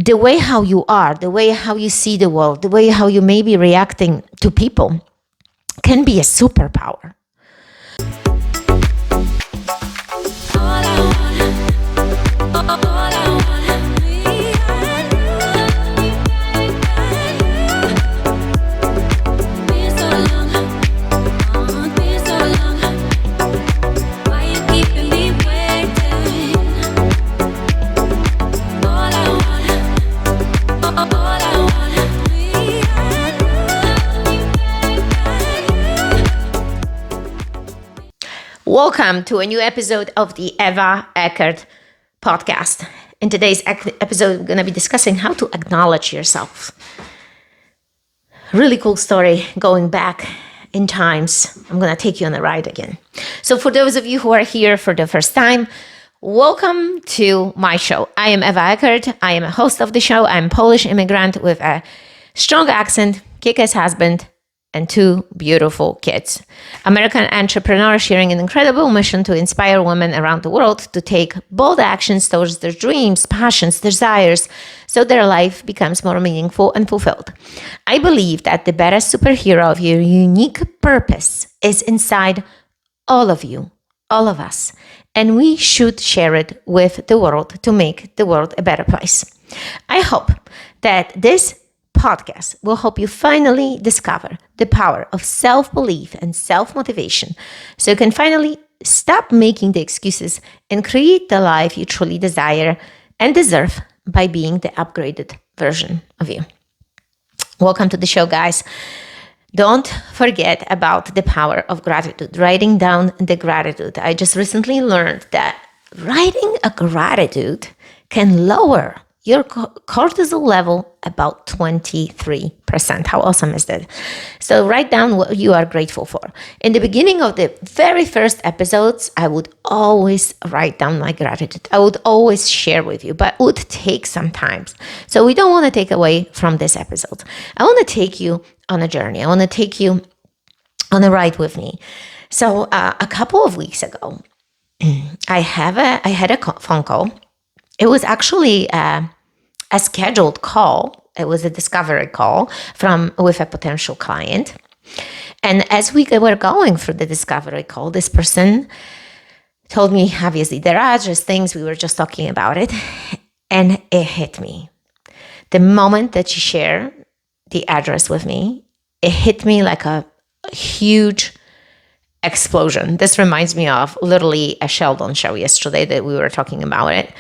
the way how you are, the way how you see the world, the way how you may be reacting to people can be a superpower. Welcome to a new episode of the Eckert podcast. In today's episode, we're going to be discussing how to acknowledge yourself. Really cool story going back in times. I'm going to take you on a ride again. So for those of you who are here for the first time, welcome to my show. I am Eva Eckert. I am a host of the show. I'm a Polish immigrant with a strong accent, kick-ass husband, and 2 beautiful kids. American entrepreneur sharing an incredible mission to inspire women around the world to take bold actions towards their dreams, passions, desires, so their life becomes more meaningful and fulfilled. I believe that the best superhero of your unique purpose is inside all of you, all of us, and we should share it with the world to make the world a better place. I hope that this podcast will help you finally discover the power of self-belief and self-motivation so you can finally stop making the excuses and create the life you truly desire and deserve by being the upgraded version of you. Welcome to the show, guys. Don't forget about the power of gratitude, writing down the gratitude. I just recently learned that writing a gratitude can lower your cortisol level about 23%. How awesome is that? So write down what you are grateful for. In the beginning of the very first episodes, I would always write down my gratitude. I would always share with you, but it would take some time. So we don't want to take away from this episode. I want to take you on a journey. I want to take you on a ride with me. So a couple of weeks ago, I had a phone call. It was actually a scheduled call. It was a discovery call with a potential client. And as we were going through the discovery call, this person told me, obviously, their address, things, we were just talking about it. And it hit me. The moment that she shared the address with me, it hit me like a huge explosion. This reminds me of literally a Sheldon show yesterday that we were talking about it.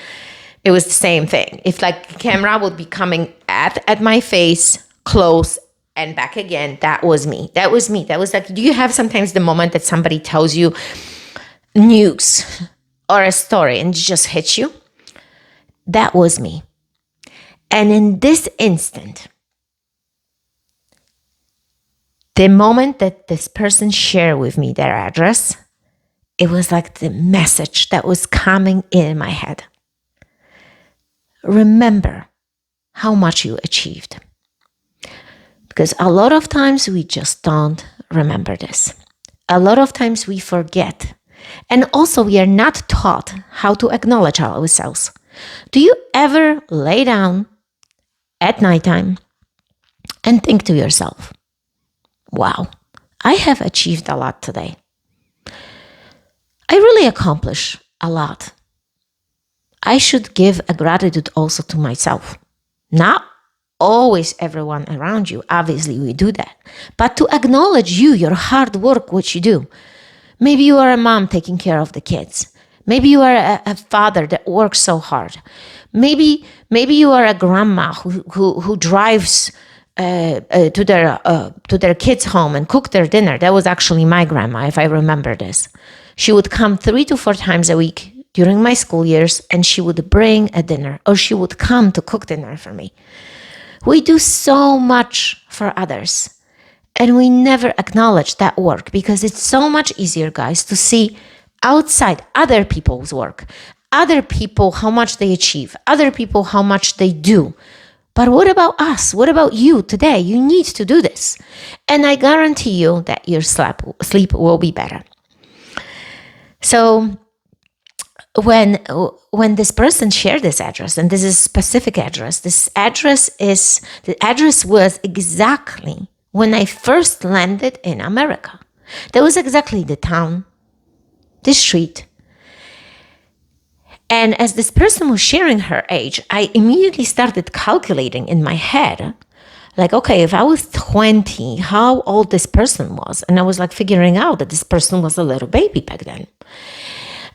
It was the same thing. If like camera would be coming at my face, close and back again, that was me. That was me. That was like, do you have sometimes the moment that somebody tells you news or a story and it just hits you? That was me. And in this instant, the moment that this person shared with me their address, it was like the message that was coming in my head. Remember how much you achieved. Because a lot of times we just don't remember this. A lot of times we forget. And also we are not taught how to acknowledge ourselves. Do you ever lay down at nighttime and think to yourself, wow, I have achieved a lot today. I really accomplished a lot. I should give a gratitude also to myself. Not always everyone around you. Obviously, we do that. But to acknowledge you, your hard work, what you do. Maybe you are a mom taking care of the kids. Maybe you are a father that works so hard. Maybe you are a grandma who drives to their kids' home and cook their dinner. That was actually my grandma, if I remember this. She would come 3 to 4 times a week during my school years, and she would bring a dinner, or she would come to cook dinner for me. We do so much for others, and we never acknowledge that work because it's so much easier, guys, to see outside other people's work, other people, how much they achieve, other people, how much they do. But what about us? What about you today? You need to do this. And I guarantee you that your sleep will be better. So when this person shared this address, and this is a specific address, the address was exactly when I first landed in America. That was exactly the town, the street. And as this person was sharing her age, I immediately started calculating in my head, like, okay, if I was 20, how old this person was. And I was like figuring out that this person was a little baby back then.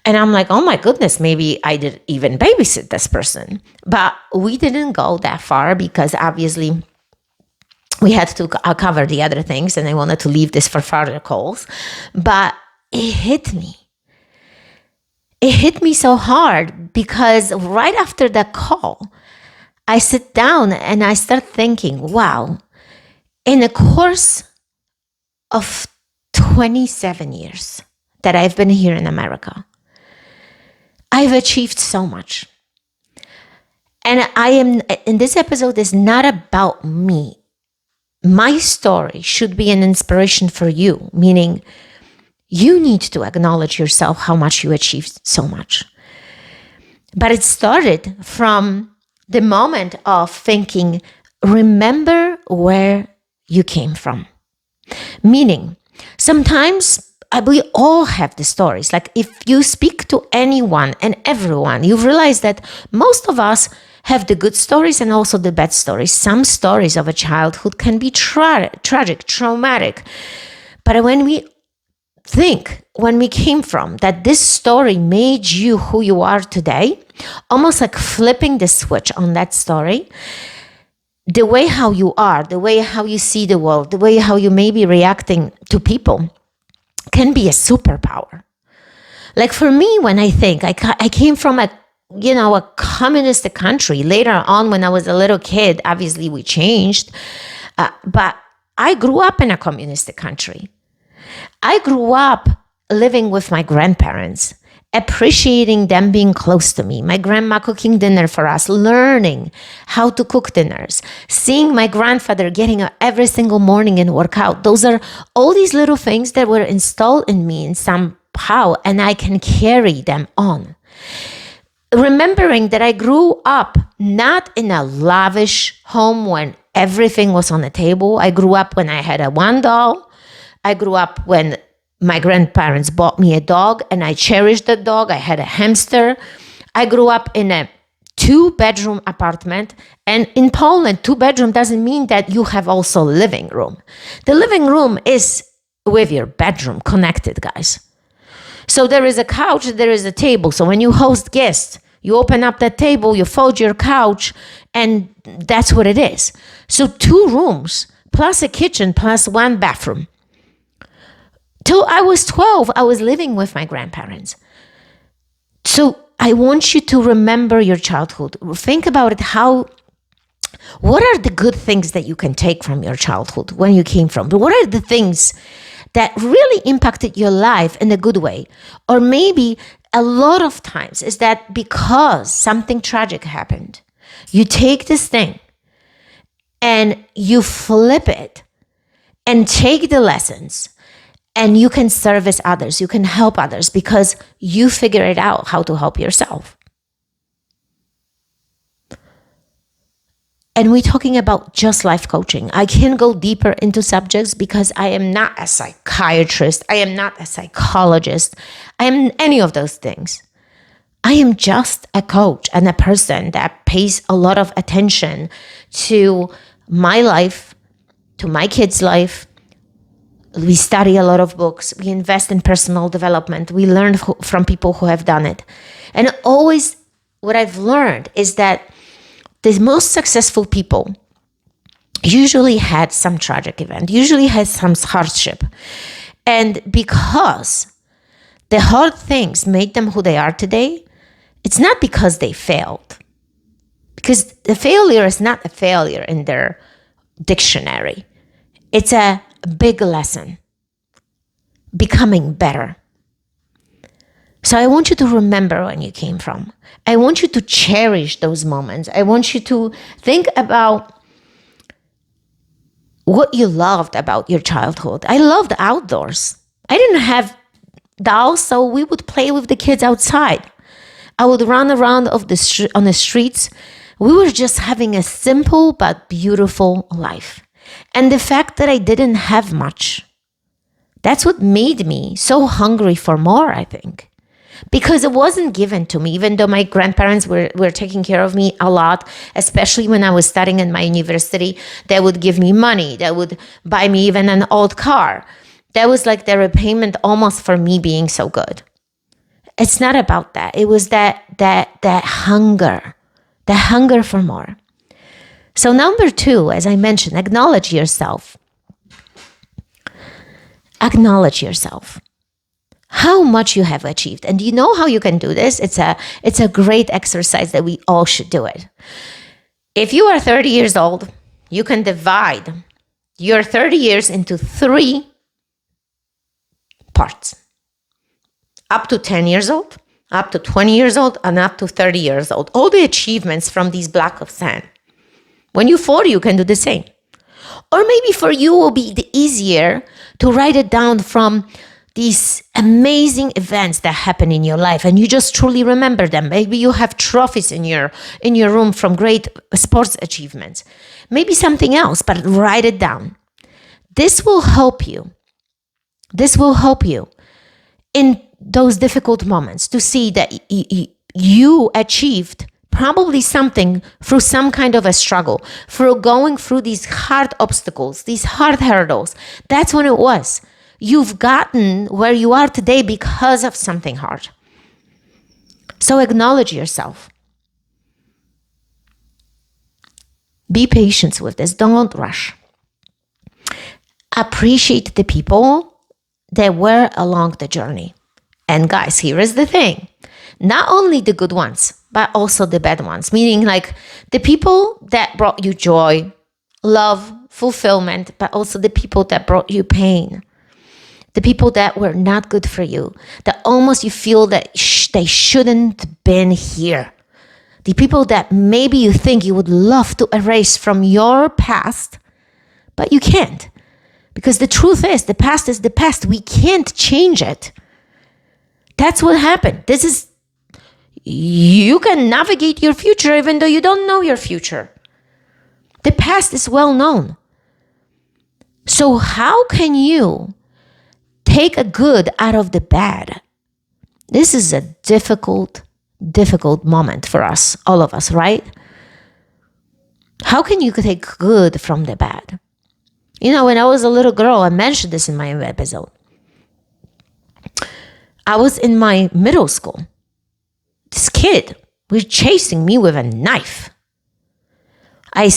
And I'm like, oh my goodness, maybe I did even babysit this person. But we didn't go that far because obviously we had to cover the other things and I wanted to leave this for further calls. But it hit me. It hit me so hard because right after that call, I sit down and I start thinking, wow, in the course of 27 years that I've been here in America, I've achieved so much. And in this episode is not about me. My story should be an inspiration for you, meaning you need to acknowledge yourself how much you achieved so much. But it started from the moment of thinking, remember where you came from. Meaning, sometimes we all have the stories. Like if you speak to anyone and everyone, you realize that most of us have the good stories and also the bad stories. Some stories of a childhood can be tragic, traumatic. But when we came from, that this story made you who you are today, almost like flipping the switch on that story, the way how you are, the way how you see the world, the way how you may be reacting to people can be a superpower. Like for me, when I think, I came from a communist country. Later on, when I was a little kid, obviously we changed, but I grew up in a communist country. I grew up living with my grandparents, appreciating them being close to me, my grandma cooking dinner for us, learning how to cook dinners, seeing my grandfather getting up every single morning and work out. Those are all these little things that were installed in me in somehow, and I can carry them on. Remembering that I grew up not in a lavish home when everything was on the table. I grew up when I had a one doll. I grew up when my grandparents bought me a dog and I cherished the dog. I had a hamster. I grew up in a 2-bedroom apartment. And in Poland, 2-bedroom doesn't mean that you have also living room. The living room is with your bedroom connected, guys. So there is a couch, there is a table. So when you host guests, you open up that table, you fold your couch, and that's what it is. So 2 rooms, plus a kitchen, plus 1 bathroom. Till I was 12, I was living with my grandparents. So I want you to remember your childhood. Think about it. What are the good things that you can take from your childhood when you came from? What are the things that really impacted your life in a good way? Or maybe a lot of times is that because something tragic happened, you take this thing and you flip it and take the lessons. And you can service others, you can help others because you figure it out how to help yourself. And we're talking about just life coaching. I can go deeper into subjects because I am not a psychiatrist. I am not a psychologist. I am any of those things. I am just a coach and a person that pays a lot of attention to my life, to my kids' life. We study a lot of books. We invest in personal development. We learn from people who have done it. And always what I've learned is that the most successful people usually had some tragic event, usually had some hardship. And because the hard things made them who they are today, it's not because they failed. Because the failure is not a failure in their dictionary. It's a big lesson, becoming better. So I want you to remember when you came from. I want you to cherish those moments. I want you to think about what you loved about your childhood. I loved outdoors. I didn't have dolls, so we would play with the kids outside. I would run around on the streets. We were just having a simple but beautiful life. And the fact that I didn't have much, that's what made me so hungry for more, I think. Because it wasn't given to me, even though my grandparents were taking care of me a lot, especially when I was studying in my university. They would give me money. They would buy me even an old car. That was like the repayment almost for me being so good. It's not about that. It was that hunger, the hunger for more. So number 2, as I mentioned, acknowledge yourself. Acknowledge yourself. How much you have achieved. And you know how you can do this? It's a great exercise that we all should do it. If you are 30 years old, you can divide your 30 years into 3 parts. Up to 10 years old, up to 20 years old, and up to 30 years old. All the achievements from these blocks of sand. When you're 40, you can do the same. Or maybe for you, it will be easier to write it down from these amazing events that happen in your life, and you just truly remember them. Maybe you have trophies in your room from great sports achievements. Maybe something else, but write it down. This will help you. This will help you in those difficult moments to see that you achieved probably something through some kind of a struggle, through going through these hard obstacles, these hard hurdles. That's when it was. You've gotten where you are today because of something hard. So acknowledge yourself. Be patient with this. Don't rush. Appreciate the people that were along the journey. And guys, here is the thing. Not only the good ones, but also the bad ones. Meaning like the people that brought you joy, love, fulfillment, but also the people that brought you pain. The people that were not good for you, that almost you feel that they shouldn't been here. The people that maybe you think you would love to erase from your past, but you can't. Because the truth is the past. We can't change it. That's what happened. You can navigate your future even though you don't know your future. The past is well known. So how can you take a good out of the bad? This is a difficult moment for us, all of us, right? How can you take good from the bad? You know, when I was a little girl, I mentioned this in my episode. I was in my middle school. This kid was chasing me with a knife. I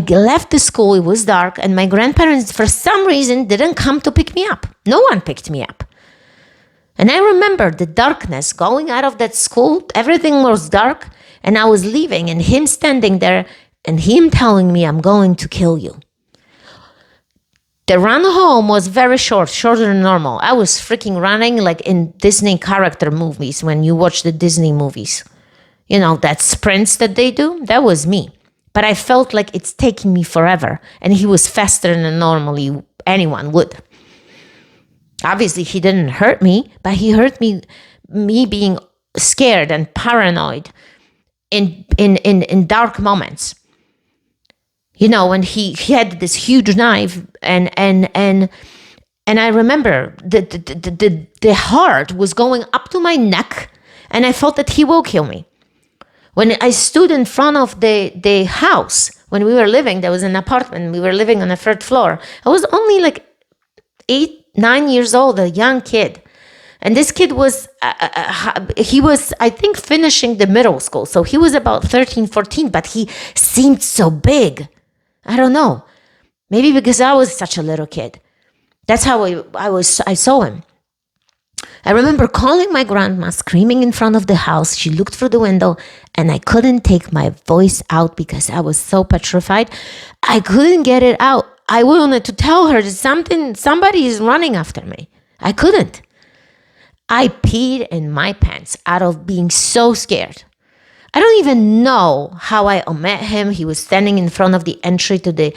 left the school, it was dark, and my grandparents, for some reason, didn't come to pick me up. No one picked me up. And I remember the darkness going out of that school. Everything was dark, and I was leaving, and him standing there, and him telling me, I'm going to kill you. The run home was very shorter than normal. I was freaking running like in Disney character movies when you watch the Disney movies. You know, that sprints that they do, that was me. But I felt like it's taking me forever. And he was faster than normally anyone would. Obviously, he didn't hurt me, but he hurt me being scared and paranoid in dark moments. You know, when he had this huge knife and I remember the heart was going up to my neck and I felt that he will kill me. When I stood in front of the house, when we were living, there was an apartment, we were living on the 3rd floor. I was only like 8-9 years old, a young kid. And this kid was, he was, I think, finishing the middle school. So he was about 13, 14, but he seemed so big. I don't know. Maybe because I was such a little kid. That's how I saw him. I remember calling my grandma, screaming in front of the house. She looked through the window and I couldn't take my voice out because I was so petrified. I couldn't get it out. I wanted to tell her that somebody is running after me. I couldn't. I peed in my pants out of being so scared. I don't even know how I met him. He was standing in front of the entry to the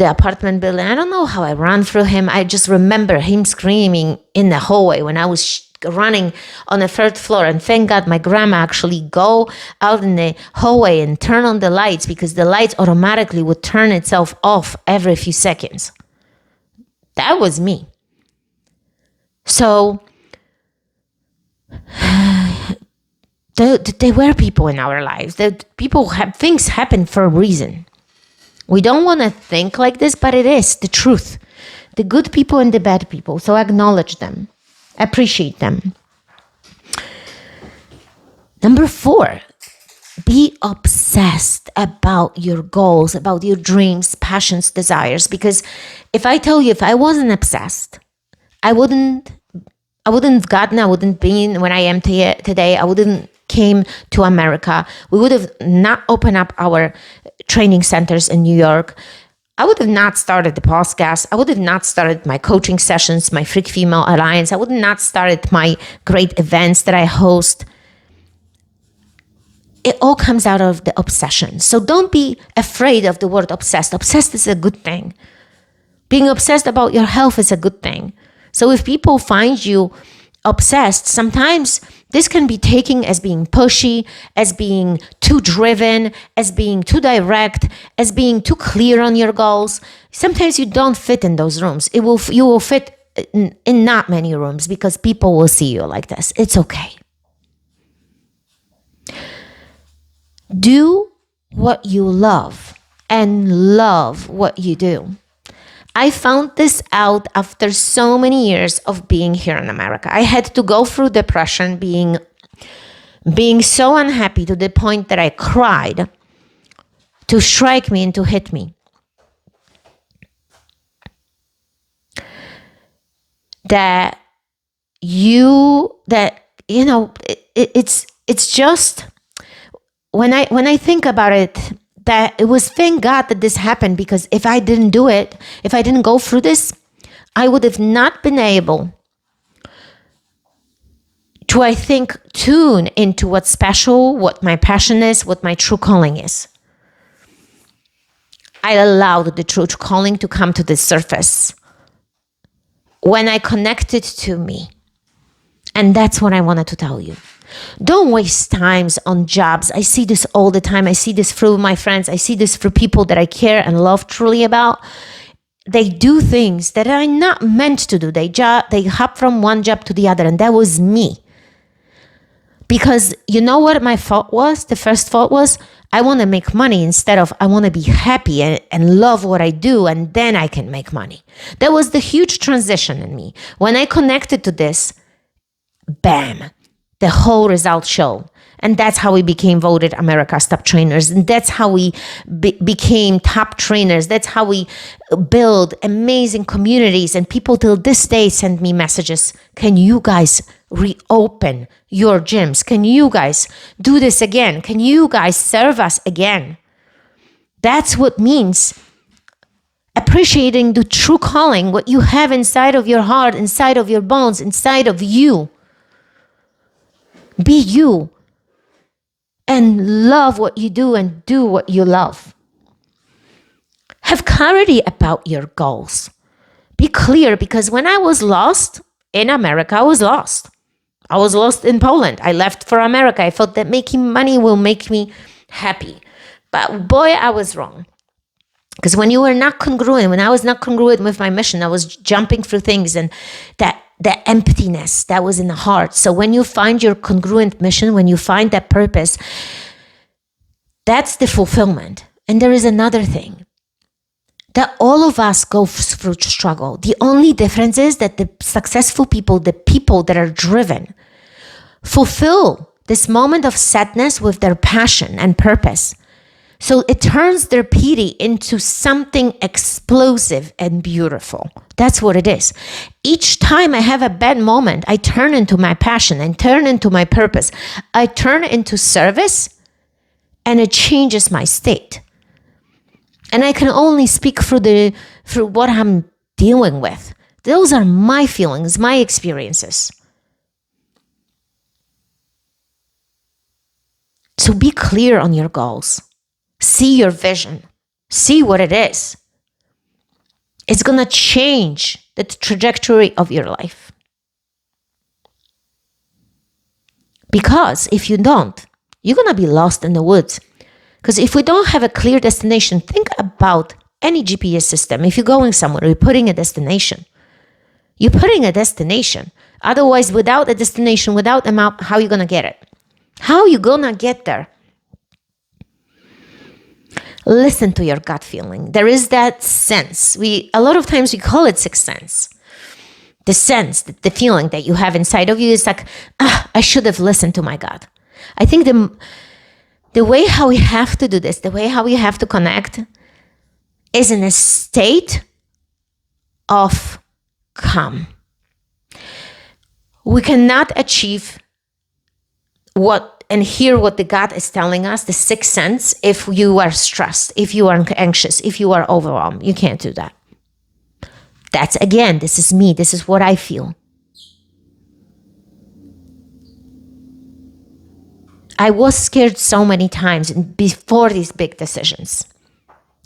apartment building. I don't know how I ran through him. I just remember him screaming in the hallway when I was running on the third floor. And thank God my grandma actually go out in the hallway and turn on the lights, because the lights automatically would turn itself off every few seconds. That was me. So there were people in our lives. Things happen for a reason. We don't want to think like this, but it is the truth. The good people and the bad people. So acknowledge them. Appreciate them. Number 4, be obsessed about your goals, about your dreams, passions, desires. Because if I tell you, if I wasn't obsessed, I wouldn't have gotten, I wouldn't been when I am today. I wouldn't came to America. We would have not opened up our training centers in New York. I would have not started the podcast. I would have not started my coaching sessions, my Freak Female Alliance. I would have not started my great events that I host. It all comes out of the obsession. So don't be afraid of the word obsessed. Obsessed is a good thing. Being obsessed about your health is a good thing. So if people find you obsessed, sometimes this can be taken as being pushy, as being too driven, as being too direct, as being too clear on your goals. Sometimes you don't fit in those rooms. You will fit in not many rooms because people will see you like this. It's okay. Do what you love and love what you do. I found this out after so many years of being here in America. I had to go through depression, being so unhappy to the point that I cried, to strike me and to hit me. It's just when I think about it, that it was thank God that this happened, because if I didn't do it, if I didn't go through this, I would have not been able to, I think, tune into what's special, what my passion is, what my true calling is. I allowed the true calling to come to the surface when I connected to me. And that's what I wanted to tell you. Don't waste times on jobs. I see this all the time. I see this through my friends. I see this through people that I care and love truly about. They do things that are not meant to do. They hop from one job to the other. And that was me. Because you know what my fault was? The first fault was I want to make money instead of I want to be happy and love what I do, and then I can make money. That was the huge transition in me. When I connected to this, bam, the whole result showed. And that's how we became voted America's top trainers. And that's how we became top trainers. That's how we build amazing communities. And people till this day send me messages. Can you guys reopen your gyms? Can you guys do this again? Can you guys serve us again? That's what means appreciating the true calling, what you have inside of your heart, inside of your bones, inside of you. Be you and love what you do and do what you love. Have clarity about your goals. Be clear, because when I was lost in America, I was lost. I was lost in Poland. I left for America. I thought that making money will make me happy. But boy, I was wrong. Because when I was not congruent with my mission, I was jumping through things, and that emptiness that was in the heart. So when you find your congruent mission, when you find that purpose, that's the fulfillment. And there is another thing, that all of us go through struggle. The only difference is that the successful people, the people that are driven, fulfill this moment of sadness with their passion and purpose. So it turns their pity into something explosive and beautiful. That's what it is. Each time I have a bad moment, I turn into my passion and turn into my purpose. I turn into service, and it changes my state. And I can only speak through what I'm dealing with. Those are my feelings, my experiences. So be clear on your goals. See your vision. See what it is. It's going to change the trajectory of your life. Because if you don't, you're going to be lost in the woods. Because if we don't have a clear destination, think about any GPS system. If you're going somewhere, you're putting a destination. You're putting a destination. Otherwise, without a destination, without a map, how are you going to get it? How are you going to get there? Listen to your gut feeling. There is that sense. A lot of times we call it sixth sense. The sense, the feeling that you have inside of you is like, I should have listened to my gut. I think the way how we have to do this, the way how we have to connect is in a state of calm. We cannot achieve and hear what the gut is telling us, the sixth sense, if you are stressed, if you are anxious, if you are overwhelmed. You can't do that. This is me. This is what I feel. I was scared so many times before these big decisions.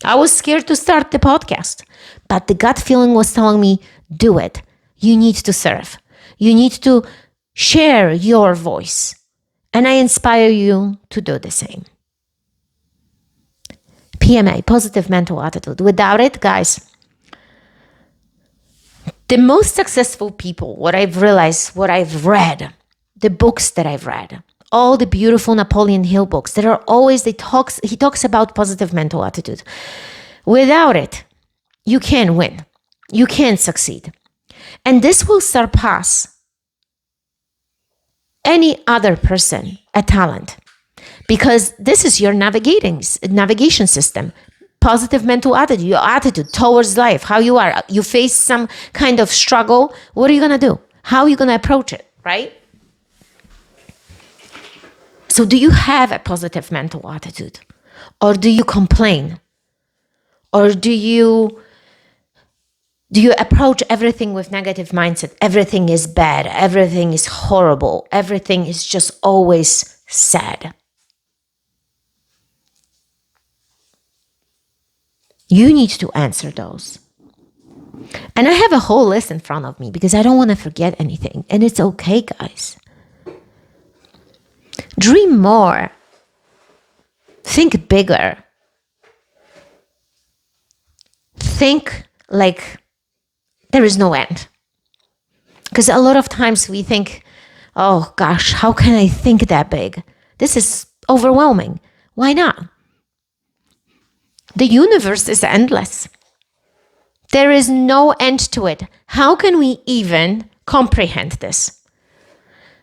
I was scared to start the podcast, but the gut feeling was telling me, do it. You need to serve. You need to share your voice. And I inspire you to do the same. PMA, positive mental attitude. Without it, guys, the most successful people, what I've realized, what I've read, the books that I've read, all the beautiful Napoleon Hill books that are always, he talks about positive mental attitude. Without it, you can't win. You can't succeed. And this will surpass any other person a talent, because this is your navigation system. Positive mental attitude, your attitude towards life, how you are. You face some kind of struggle. What are you going to do? How are you going to approach it, right? So do you have a positive mental attitude? Or do you complain? Or do you approach everything with negative mindset? Everything is bad. Everything is horrible. Everything is just always sad. You need to answer those. And I have a whole list in front of me because I don't want to forget anything. And it's okay, guys. Dream more. Think bigger. Think like there is no end. Because a lot of times we think, oh gosh, how can I think that big? This is overwhelming. Why not? The universe is endless. There is no end to it. How can we even comprehend this?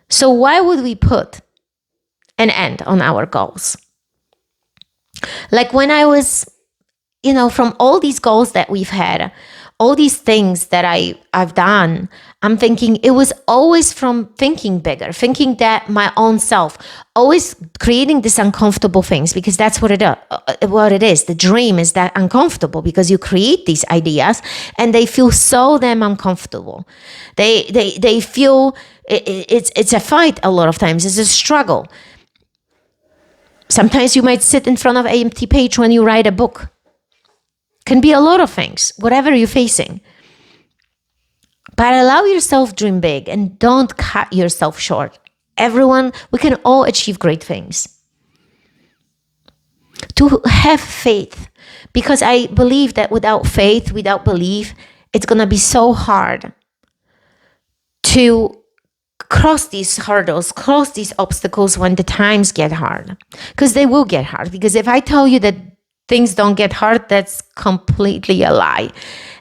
So why would we put an end on our goals? Like when I was, from all these goals that we've had, all these things that I've done, I'm thinking it was always from thinking bigger, thinking that my own self, always creating these uncomfortable things, because that's what it is. The dream is that uncomfortable because you create these ideas and they feel so damn uncomfortable. They feel it's a fight a lot of times. It's a struggle. Sometimes you might sit in front of an empty page when you write a book. Can be a lot of things, whatever you're facing. But allow yourself to dream big and don't cut yourself short. We can all achieve great things. To have faith, because I believe that without faith, without belief, it's going to be so hard to cross these hurdles, cross these obstacles when the times get hard. Because they will get hard. Because if I tell you that things don't get hard, that's completely a lie.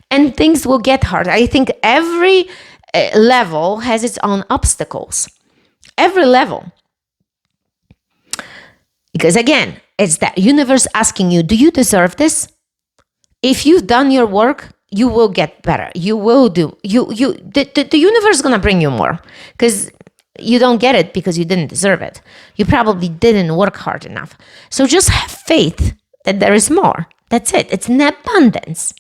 And things will get hard. I think every level has its own obstacles. Every level. Because again, it's that universe asking you, do you deserve this? If you've done your work, you will get better. You will do. The universe is going to bring you more. Because you don't get it because you didn't deserve it. You probably didn't work hard enough. So just have faith that there is more. That's it. It's an abundance.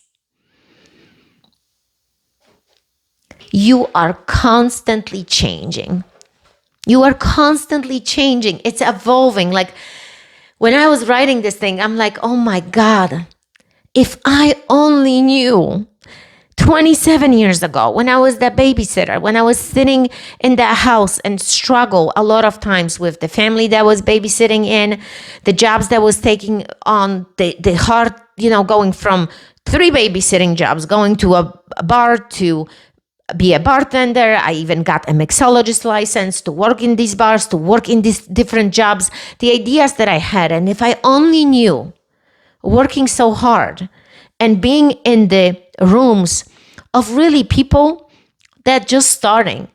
You are constantly changing. You are constantly changing. It's evolving. Like When I was writing this thing, I'm like, oh my God, if I only knew 27 years ago, when I was the babysitter, when I was sitting in that house and struggle a lot of times with the family that was babysitting in, the jobs that was taking on, the hard, going from 3 babysitting jobs, going to a bar to be a bartender. I even got a mixologist license to work in these bars, to work in these different jobs, the ideas that I had. And if I only knew, working so hard and being in the rooms of really people that just starting.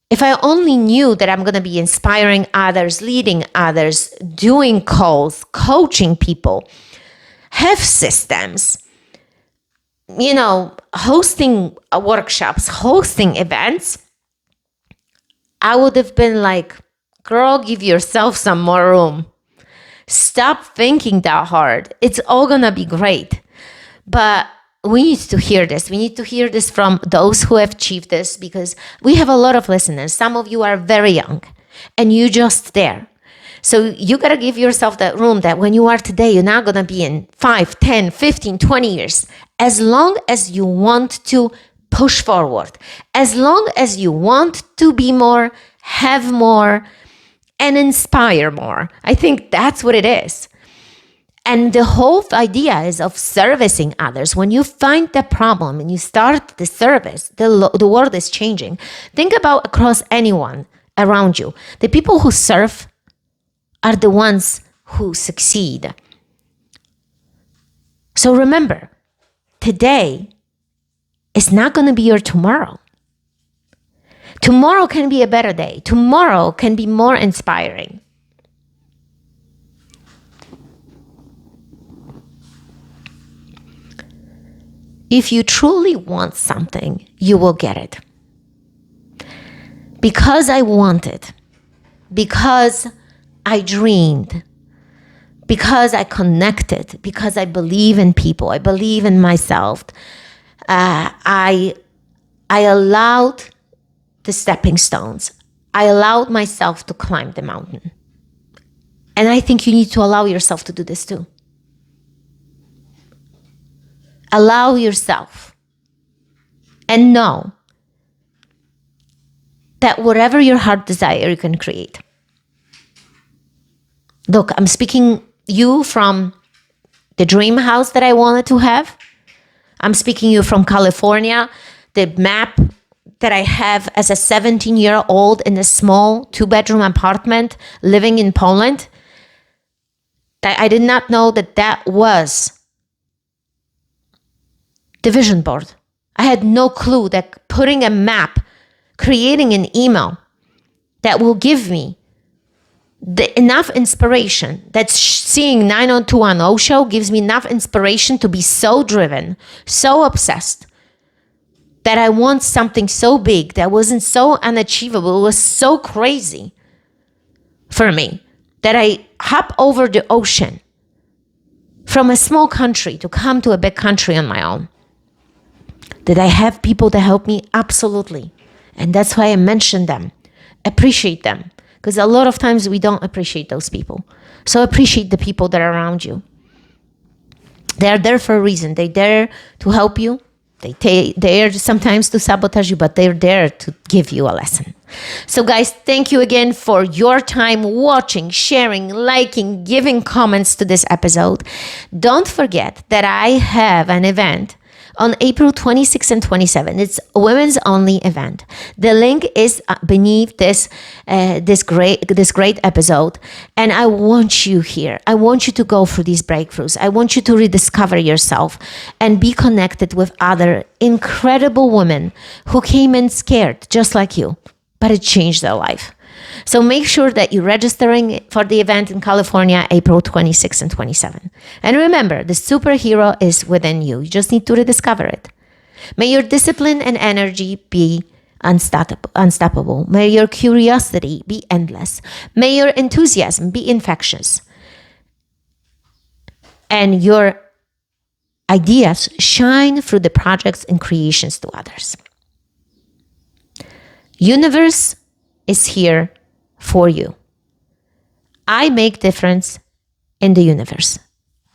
If I only knew that I'm going to be inspiring others, leading others, doing calls, coaching people, have systems, hosting workshops, hosting events, I would have been like, girl, give yourself some more room. Stop thinking that hard. It's all going to be great. But we need to hear this. We need to hear this from those who have achieved this, because we have a lot of listeners. Some of you are very young and you just there. So you got to give yourself that room that when you are today, you're not going to be in 5, 10, 15, 20 years. As long as you want to push forward, as long as you want to be more, have more, and inspire more. I think that's what it is. And the whole idea is of servicing others. When you find the problem and you start the service, the world is changing. Think about across anyone around you. The people who serve are the ones who succeed. So remember, today is not going to be your tomorrow. Tomorrow can be a better day. Tomorrow can be more inspiring. If you truly want something, you will get it. Because I wanted, because I dreamed, because I connected, because I believe in people, I believe in myself, I allowed the stepping stones. I allowed myself to climb the mountain. And I think you need to allow yourself to do this too. Allow yourself and know that whatever your heart desire, you can create. Look, I'm speaking you from the dream house that I wanted to have. I'm speaking you from California, the map that I have as a 17-year-old in a small 2-bedroom apartment living in Poland. I did not know that was the vision board. I had no clue that putting a map, creating an email that will give me enough inspiration, that seeing 90210 show gives me enough inspiration to be so driven, so obsessed, that I want something so big that wasn't so unachievable. It was so crazy for me that I hop over the ocean from a small country to come to a big country on my own. Did I have people to help me? Absolutely. And that's why I mentioned them. Appreciate them. Because a lot of times we don't appreciate those people. So appreciate the people that are around you. They're there for a reason. They're there to help you. They're sometimes to sabotage you, but they're there to give you a lesson. So guys, thank you again for your time watching, sharing, liking, giving comments to this episode. Don't forget that I have an event on April 26 and 27. It's a women's only event. The link is beneath this great episode. And I want you here. I want you to go through these breakthroughs. I want you to rediscover yourself and be connected with other incredible women who came in scared, just like you, but it changed their life. So make sure that you're registering for the event in California, April 26 and 27. And remember, the superhero is within you. You just need to rediscover it. May your discipline and energy be unstoppable. May your curiosity be endless. May your enthusiasm be infectious. And your ideas shine through the projects and creations to others. Universe is here for you. I make difference in the universe.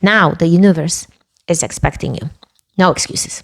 Now the universe is expecting you. No excuses.